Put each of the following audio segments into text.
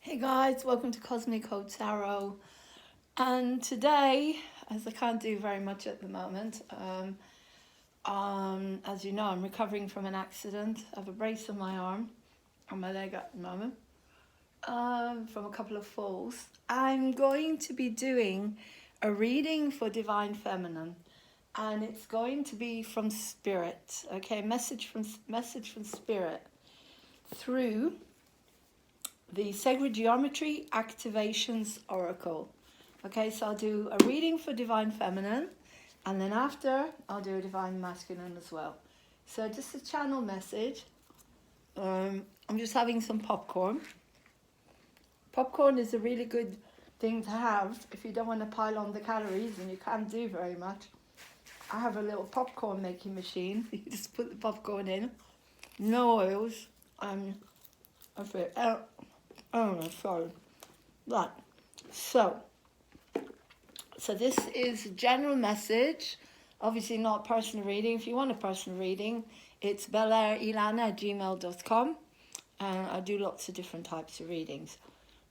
Hey guys, welcome to Cosmic Code Tarot. And today, as I can't do very much at the moment, as you know, I'm recovering from an accident. I have a brace on my arm, on my leg at the moment, from a couple of falls. I'm going to be doing a reading for Divine Feminine, and it's going to be from Spirit. Okay, message from Spirit through the Sacred Geometry Activations Oracle. Okay, so I'll do a reading for Divine Feminine, and then after I'll do a Divine Masculine as well. So just a channel message. I'm just having some popcorn. Popcorn is a really good thing to have if you don't want to pile on the calories and you can't do very much. I have a little popcorn making machine. You just put the popcorn in, no oils, and sorry. Right. So this is a general message. Obviously not personal reading. If you want a personal reading, it's bellairilana@gmail.com. And I do lots of different types of readings.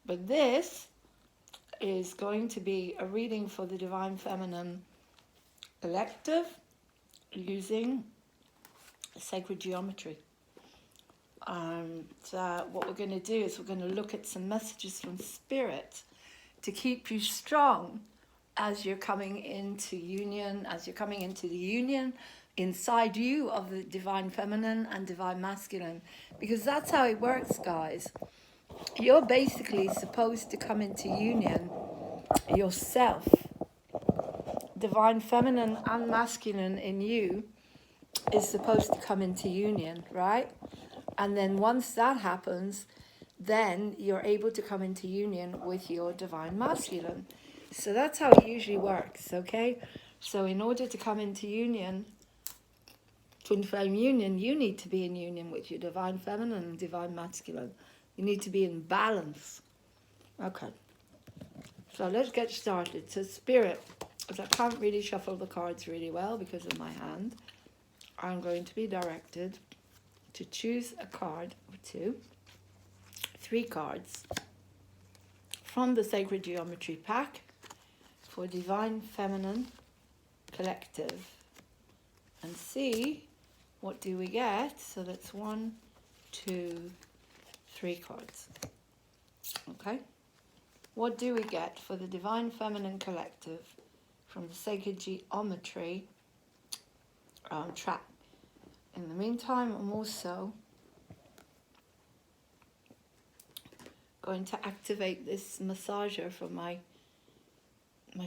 But this is going to be a reading for the Divine Feminine Collective using sacred geometry. So what we're going to do is we're going to look at some messages from Spirit to keep you strong as you're coming into union, the union inside you of the Divine Feminine and Divine Masculine. Because that's how it works, guys. You're basically supposed to come into union yourself. Divine Feminine and Masculine in you is supposed to come into union, right? And then once that happens, then you're able to come into union with your Divine Masculine. So that's how it usually works, okay? So in order to come into union, twin flame union, you need to be in union with your Divine Feminine and Divine Masculine. You need to be in balance. Okay. So let's get started. So Spirit, as I can't really shuffle the cards really well because of my hand, I'm going to be directed to choose a card or two, 3 cards from the Sacred Geometry pack for Divine Feminine Collective, and see what do we get. So that's 1, 2, 3 cards. Okay, what do we get for the Divine Feminine Collective from the Sacred Geometry track? In the meantime, I'm also going to activate this massager for my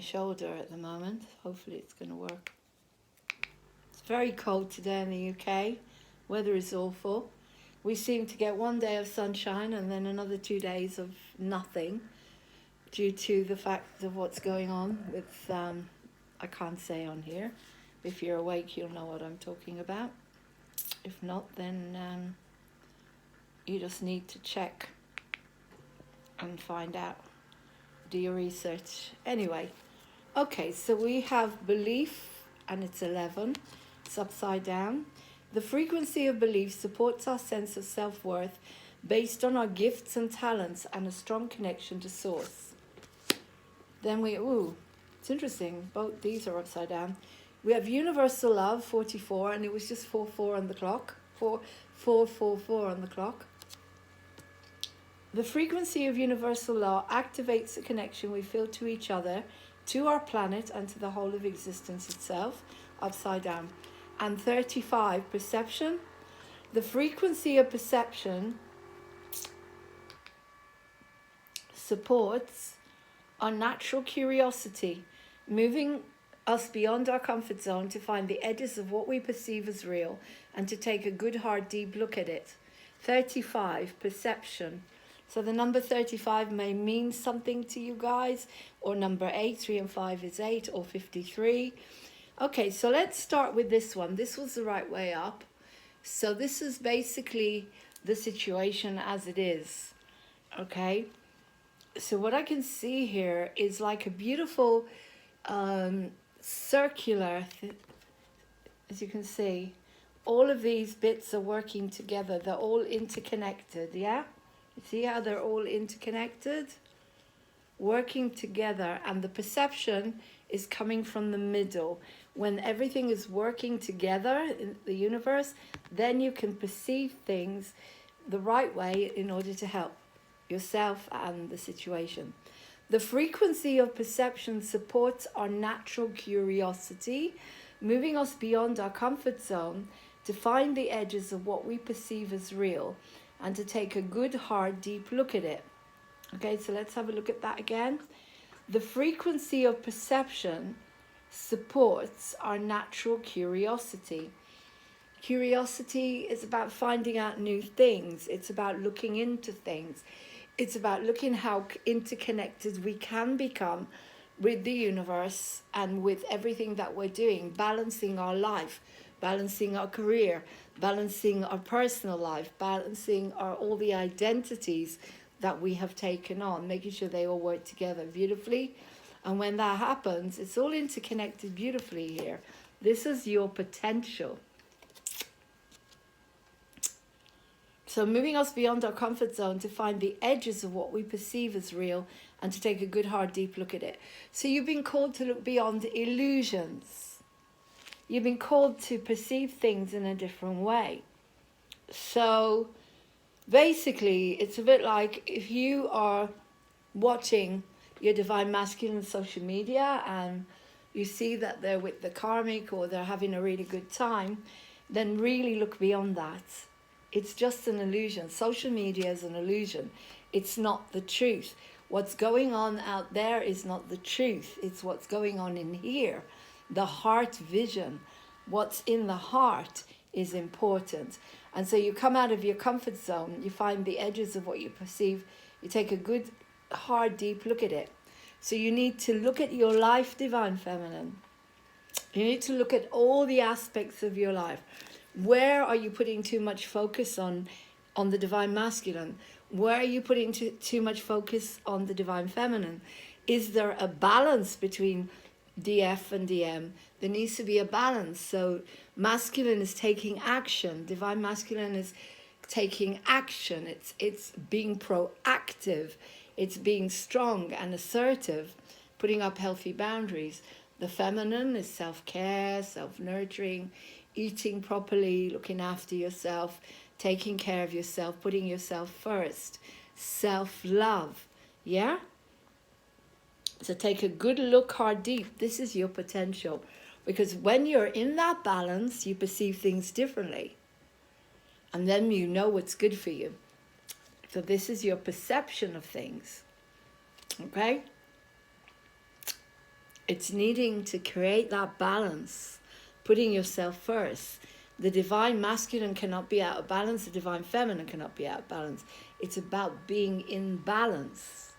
shoulder at the moment. Hopefully it's going to work. It's very cold today in the UK. Weather is awful. We seem to get 1 day of sunshine and then another 2 days of nothing due to the fact of what's going on with, I can't say on here. If you're awake, you'll know what I'm talking about. If not, then you just need to check and find out. Do your research. Anyway, okay, so we have belief, and it's 11. It's upside down. The frequency of belief supports our sense of self-worth based on our gifts and talents and a strong connection to source. Then it's interesting. Both these are upside down. We have universal love, 44, and it was just 44 on the clock. 444 on the clock. The frequency of universal law activates the connection we feel to each other, to our planet, and to the whole of existence itself, upside down. And 35, perception. The frequency of perception supports our natural curiosity, moving us beyond our comfort zone to find the edges of what we perceive as real and to take a good, hard, deep look at it. 35, perception. So the number 35 may mean something to you guys, or number 8, 3 and 5 is 8, or 53. Okay, so let's start with this one. This was the right way up. So this is basically the situation as it is, okay? So what I can see here is like a beautiful circular, as you can see, all of these bits are working together. They're all interconnected, yeah? You see how they're all interconnected? Working together, and the perception is coming from the middle. When everything is working together in the universe, then you can perceive things the right way in order to help yourself and the situation. The frequency of perception supports our natural curiosity, moving us beyond our comfort zone to find the edges of what we perceive as real and to take a good, hard, deep look at it. Okay, so let's have a look at that again. The frequency of perception supports our natural curiosity. Curiosity is about finding out new things. It's about looking into things. It's about looking how interconnected we can become with the universe and with everything that we're doing, balancing our life, balancing our career, balancing our personal life, balancing all the identities that we have taken on, making sure they all work together beautifully. And when that happens, it's all interconnected beautifully here. This is your potential. So moving us beyond our comfort zone to find the edges of what we perceive as real and to take a good, hard, deep look at it. So you've been called to look beyond illusions. You've been called to perceive things in a different way. So basically, it's a bit like if you are watching your divine masculine social media and you see that they're with the karmic or they're having a really good time, then really look beyond that. It's just an illusion. Social media is an illusion. It's not the truth. What's going on out there is not the truth. It's what's going on in here. The heart vision. What's in the heart is important. And so you come out of your comfort zone, you find the edges of what you perceive, you take a good, hard, deep look at it. So you need to look at your life, Divine Feminine. You need to look at all the aspects of your life. Where are you putting too much focus on the Divine Masculine? Where are you putting too much focus on the Divine Feminine? Is there a balance between DF and DM? There needs to be a balance. So masculine is taking action. Divine Masculine is taking action. It's being proactive. It's being strong and assertive, putting up healthy boundaries. The feminine is self-care, self-nurturing, eating properly, looking after yourself, taking care of yourself, putting yourself first, self-love, yeah? So take a good look, hard, deep. This is your potential. Because when you're in that balance, you perceive things differently. And then you know what's good for you. So this is your perception of things, okay? It's needing to create that balance, putting yourself first. The Divine Masculine cannot be out of balance. The Divine Feminine cannot be out of balance. It's about being in balance,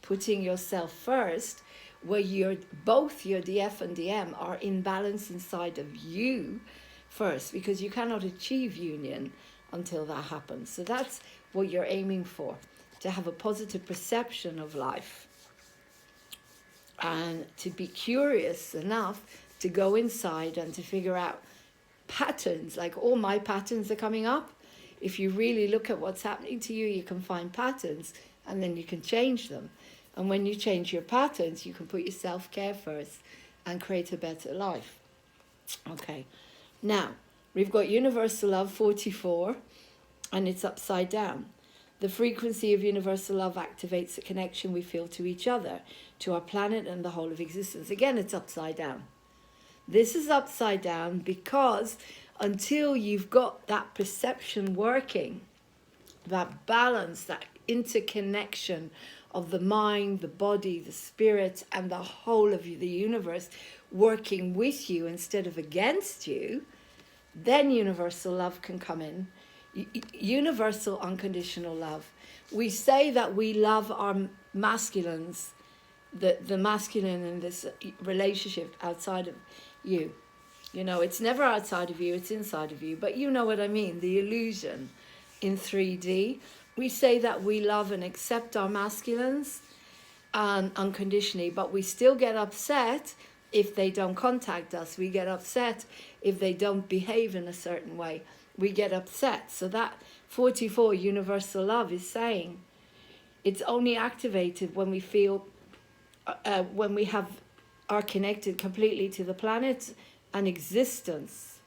putting yourself first, where both your DF and DM are in balance inside of you first, because you cannot achieve union until that happens. So that's what you're aiming for, to have a positive perception of life and to be curious enough to go inside and to figure out patterns. Like all my patterns are coming up. If you really look at what's happening to you, you can find patterns and then you can change them. And when you change your patterns, you can put your self-care first and create a better life. Okay, now we've got Universal Love 44 and it's upside down. The frequency of universal love activates the connection we feel to each other, to our planet and the whole of existence. Again, it's upside down. This is upside down because until you've got that perception working, that balance, that interconnection of the mind, the body, the spirit, and the whole of the universe working with you instead of against you, then universal love can come in. Universal unconditional love. We say that we love our masculines, the masculine in this relationship outside of you. You know, it's never outside of you, it's inside of you. But you know what I mean, the illusion in 3D. We say that we love and accept our masculines unconditionally, but we still get upset if they don't contact us. We get upset if they don't behave in a certain way. we get upset. So that 44 universal love is saying it's only activated when we feel, when we are connected completely to the planet and existence.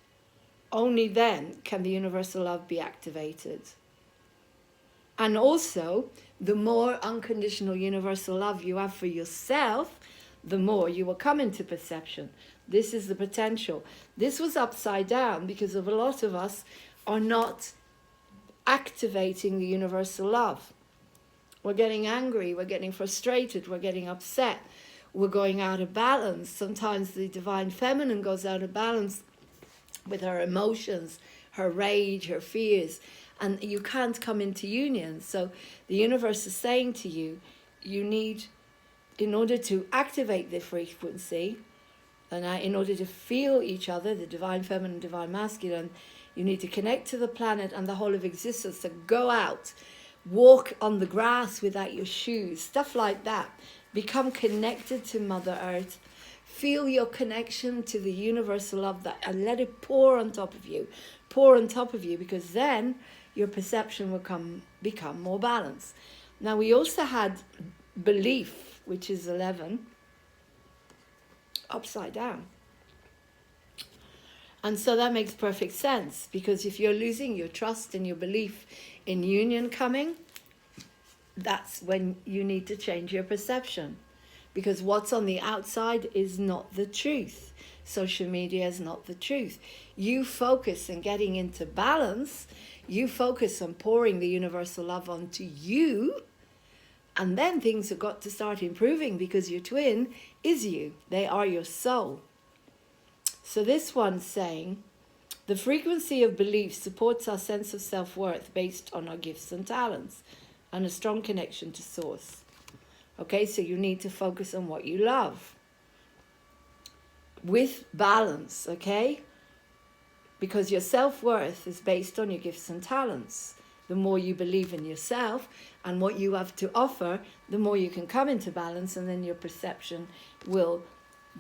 Only then can the universal love be activated. And also, the more unconditional universal love you have for yourself, the more you will come into perception. This is the potential. This was upside down because of a lot of us are not activating the universal love. We're getting angry, we're getting frustrated, we're getting upset, we're going out of balance. Sometimes the divine feminine goes out of balance with her emotions, her rage, her fears, and you can't come into union. So the universe is saying to you, you need, in order to activate the frequency, and in order to feel each other, the divine feminine, divine masculine, you need to connect to the planet and the whole of existence. So go out, walk on the grass without your shoes, stuff like that. Become connected to Mother Earth. Feel your connection to the universal love, that, and let it pour on top of you. Pour on top of you, because then your perception will become more balanced. Now, we also had belief, which is 11, upside down. And so that makes perfect sense, because if you're losing your trust and your belief in union coming, that's when you need to change your perception, because what's on the outside is not the truth. Social media is not the truth. You focus on getting into balance, you focus on pouring the universal love onto you, and then things have got to start improving, because your twin is you. They are your soul. So this one's saying, the frequency of belief supports our sense of self-worth based on our gifts and talents and a strong connection to source. Okay, so you need to focus on what you love with balance, okay? Because your self-worth is based on your gifts and talents. The more you believe in yourself and what you have to offer, the more you can come into balance, and then your perception will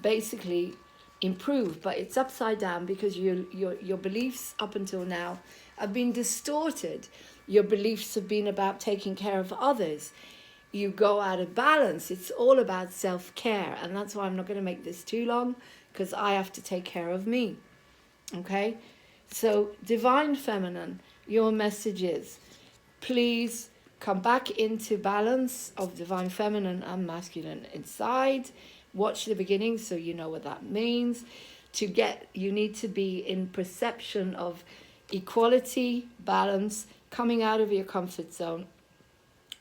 basically improve. But it's upside down because your beliefs up until now have been distorted. Your beliefs have been about taking care of others. You go out of balance. It's all about self-care, and that's why I'm not going to make this too long, because I have to take care of me. Okay? So, divine feminine, your message is, please come back into balance of divine feminine and masculine inside. Watch the beginning so you know what that means. You need to be in perception of equality, balance, coming out of your comfort zone.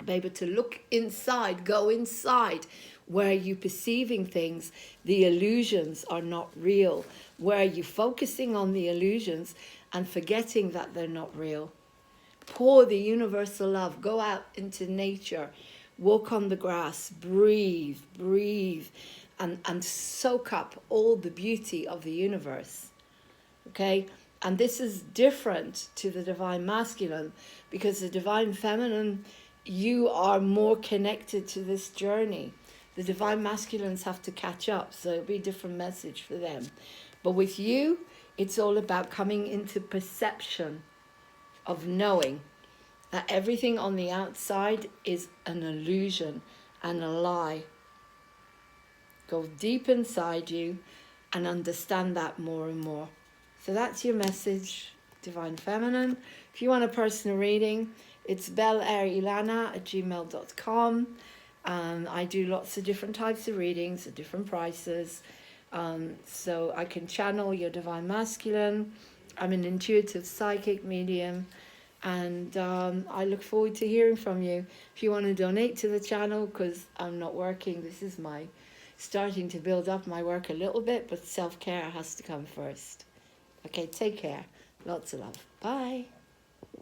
Be able to look inside, go inside, where you're perceiving things, the illusions are not real. Where you're focusing on the illusions and forgetting that they're not real. Pour the universal love, go out into nature, walk on the grass, breathe, and soak up all the beauty of the universe. Okay? And this is different to the divine masculine, because the divine feminine, you are more connected to this journey. The divine masculines have to catch up, so it'll be a different message for them. But with you, it's all about coming into perception of knowing that everything on the outside is an illusion and a lie. Go deep inside you and understand that more and more. So that's your message, Divine Feminine. If you want a personal reading, it's bellairilana@gmail.com. I do lots of different types of readings at different prices. So I can channel your Divine Masculine. I'm an intuitive psychic medium. And I look forward to hearing from you. If you want to donate to the channel, because I'm not working, this is my starting to build up my work a little bit, but self-care has to come first. Okay, take care. Lots of love. Bye.